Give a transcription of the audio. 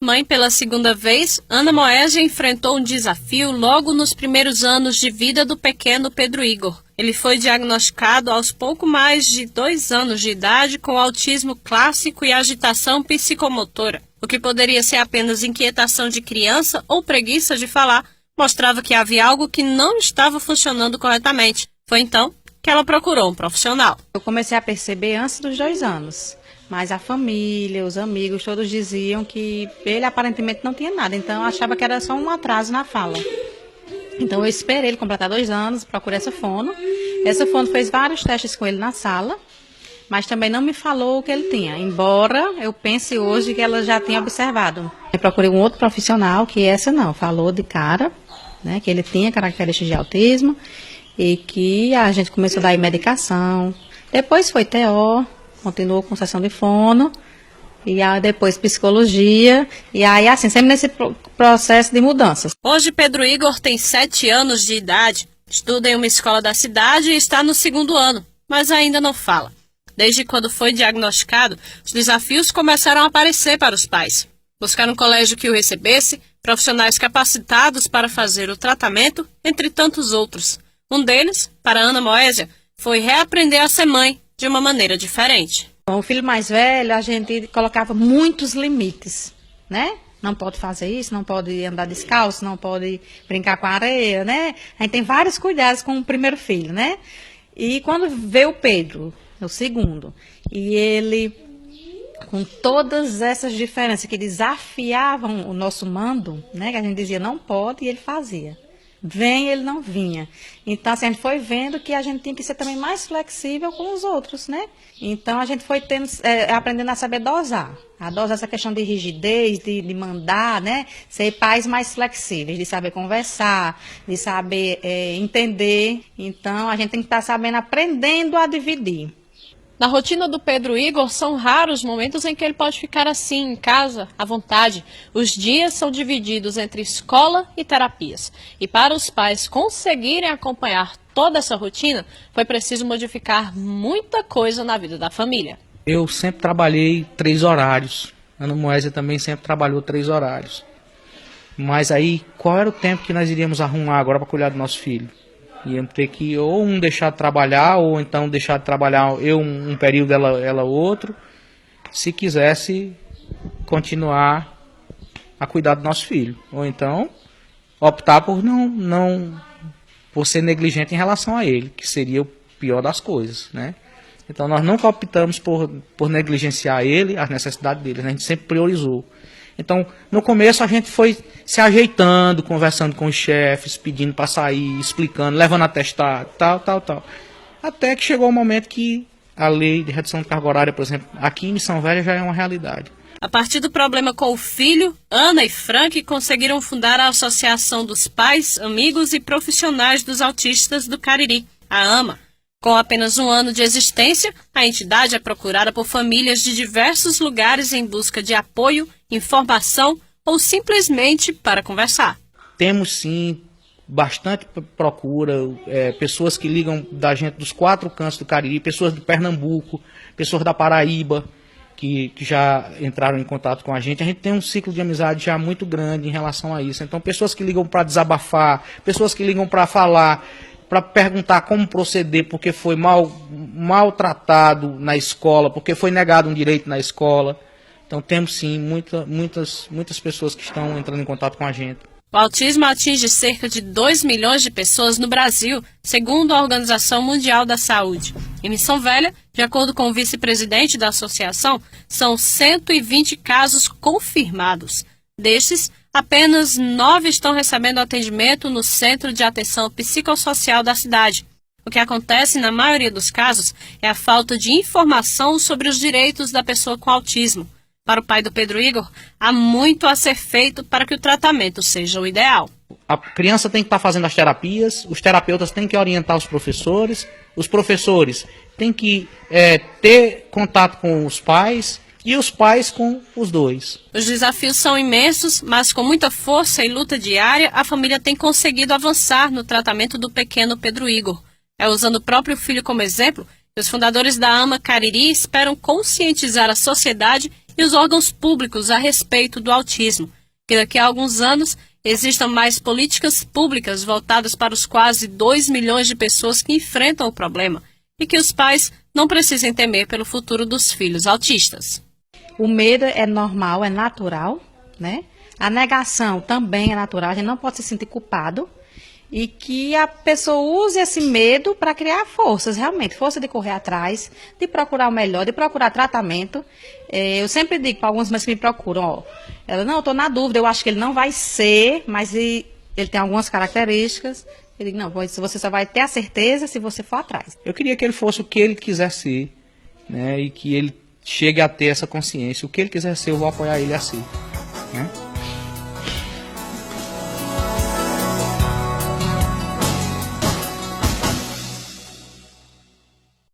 Mãe pela segunda vez, Ana Moésia enfrentou um desafio logo nos primeiros anos de vida do pequeno Pedro Igor. Ele foi diagnosticado aos pouco mais de 2 anos de idade com autismo clássico e agitação psicomotora. O que poderia ser apenas inquietação de criança ou preguiça de falar, mostrava que havia algo que não estava funcionando corretamente. Foi então que ela procurou um profissional. Eu comecei a perceber antes dos 2 anos. Mas a família, os amigos, todos diziam que ele aparentemente não tinha nada. Então eu achava que era só um atraso na fala. Então eu esperei ele completar 2 anos, procurei essa fono. Essa fono fez vários testes com ele na sala, mas também não me falou o que ele tinha. Embora eu pense hoje que ela já tinha observado. Eu procurei um outro profissional, que essa não, falou de cara, né, que ele tinha características de autismo e que a gente começou a dar medicação. Depois foi TO. Continuou com sessão de fono, e aí depois psicologia, e aí assim, sempre nesse processo de mudanças. Hoje Pedro Igor tem 7 anos de idade, estuda em uma escola da cidade e está no 2º ano, mas ainda não fala. Desde quando foi diagnosticado, os desafios começaram a aparecer para os pais. Buscar um colégio que o recebesse, profissionais capacitados para fazer o tratamento, entre tantos outros. Um deles, para Ana Moésia, foi reaprender a ser mãe, de uma maneira diferente. O filho mais velho, a gente colocava muitos limites, né? Não pode fazer isso, não pode andar descalço, não pode brincar com a areia, né? A gente tem vários cuidados com o primeiro filho, né? E quando veio o Pedro, o segundo, e ele, com todas essas diferenças que desafiavam o nosso mando, né? Que a gente dizia não pode e ele fazia. Vem, ele não vinha. Então, assim, a gente foi vendo que a gente tinha que ser também mais flexível com os outros, né? Então, a gente foi aprendendo a saber dosar. A dosar essa questão de rigidez, de mandar, né? Ser pais mais flexíveis, de saber conversar, de saber entender. Então, a gente tem que estar sabendo, aprendendo a dividir. Na rotina do Pedro Igor, são raros os momentos em que ele pode ficar assim, em casa, à vontade. Os dias são divididos entre escola e terapias. E para os pais conseguirem acompanhar toda essa rotina, foi preciso modificar muita coisa na vida da família. Eu sempre trabalhei 3 horários. Ana Moésia também sempre trabalhou 3 horários. Mas aí, qual era o tempo que nós iríamos arrumar agora para cuidar do nosso filho? Íamos ter que ou um deixar de trabalhar, ou então deixar de trabalhar eu um período, ela outro, se quisesse continuar a cuidar do nosso filho. Ou então optar por por ser negligente em relação a ele, que seria o pior das coisas, né? Então nós nunca optamos por negligenciar ele, as necessidades dele, né? A gente sempre priorizou. Então, no começo a gente foi se ajeitando, conversando com os chefes, pedindo para sair, explicando, levando atestado, tal. Até que chegou o momento que a lei de redução de carga horária, por exemplo, aqui em Missão Velha já é uma realidade. A partir do problema com o filho, Ana e Frank conseguiram fundar a Associação dos Pais, Amigos e Profissionais dos Autistas do Cariri, a AMA. Com apenas 1 ano de existência, a entidade é procurada por famílias de diversos lugares em busca de apoio, informação ou simplesmente para conversar. Temos sim bastante procura, pessoas que ligam da gente dos 4 cantos do Cariri, pessoas de Pernambuco, pessoas da Paraíba que já entraram em contato com a gente. A gente tem um ciclo de amizade já muito grande em relação a isso. Então, pessoas que ligam para desabafar, pessoas que ligam para falar, para perguntar como proceder, porque foi maltratado na escola, porque foi negado um direito na escola. Então temos sim muitas pessoas que estão entrando em contato com a gente. O autismo atinge cerca de 2 milhões de pessoas no Brasil, segundo a Organização Mundial da Saúde. Em Missão Velha, de acordo com o vice-presidente da associação, são 120 casos confirmados. Destes, apenas 9 estão recebendo atendimento no Centro de Atenção Psicossocial da cidade. O que acontece na maioria dos casos é a falta de informação sobre os direitos da pessoa com autismo. Para o pai do Pedro Igor, há muito a ser feito para que o tratamento seja o ideal. A criança tem que estar fazendo as terapias, os terapeutas têm que orientar os professores têm que ter contato com os pais, e os pais com os dois. Os desafios são imensos, mas com muita força e luta diária, a família tem conseguido avançar no tratamento do pequeno Pedro Igor. Usando o próprio filho como exemplo, os fundadores da AMA Cariri esperam conscientizar a sociedade e os órgãos públicos a respeito do autismo, que daqui a alguns anos existam mais políticas públicas voltadas para os quase 2 milhões de pessoas que enfrentam o problema e que os pais não precisem temer pelo futuro dos filhos autistas. O medo é normal, é natural, né? A negação também é natural, a gente não pode se sentir culpado e que a pessoa use esse medo para criar forças, realmente, força de correr atrás, de procurar o melhor, de procurar tratamento. Eu sempre digo para algumas mães que me procuram, ó, ela, não, eu estou na dúvida, eu acho que ele não vai ser, mas ele tem algumas características. Eu digo, não, você só vai ter a certeza se você for atrás. Eu queria que ele fosse o que ele quiser ser, né, e que ele chegue a ter essa consciência. O que ele quiser ser, eu vou apoiar ele a ser.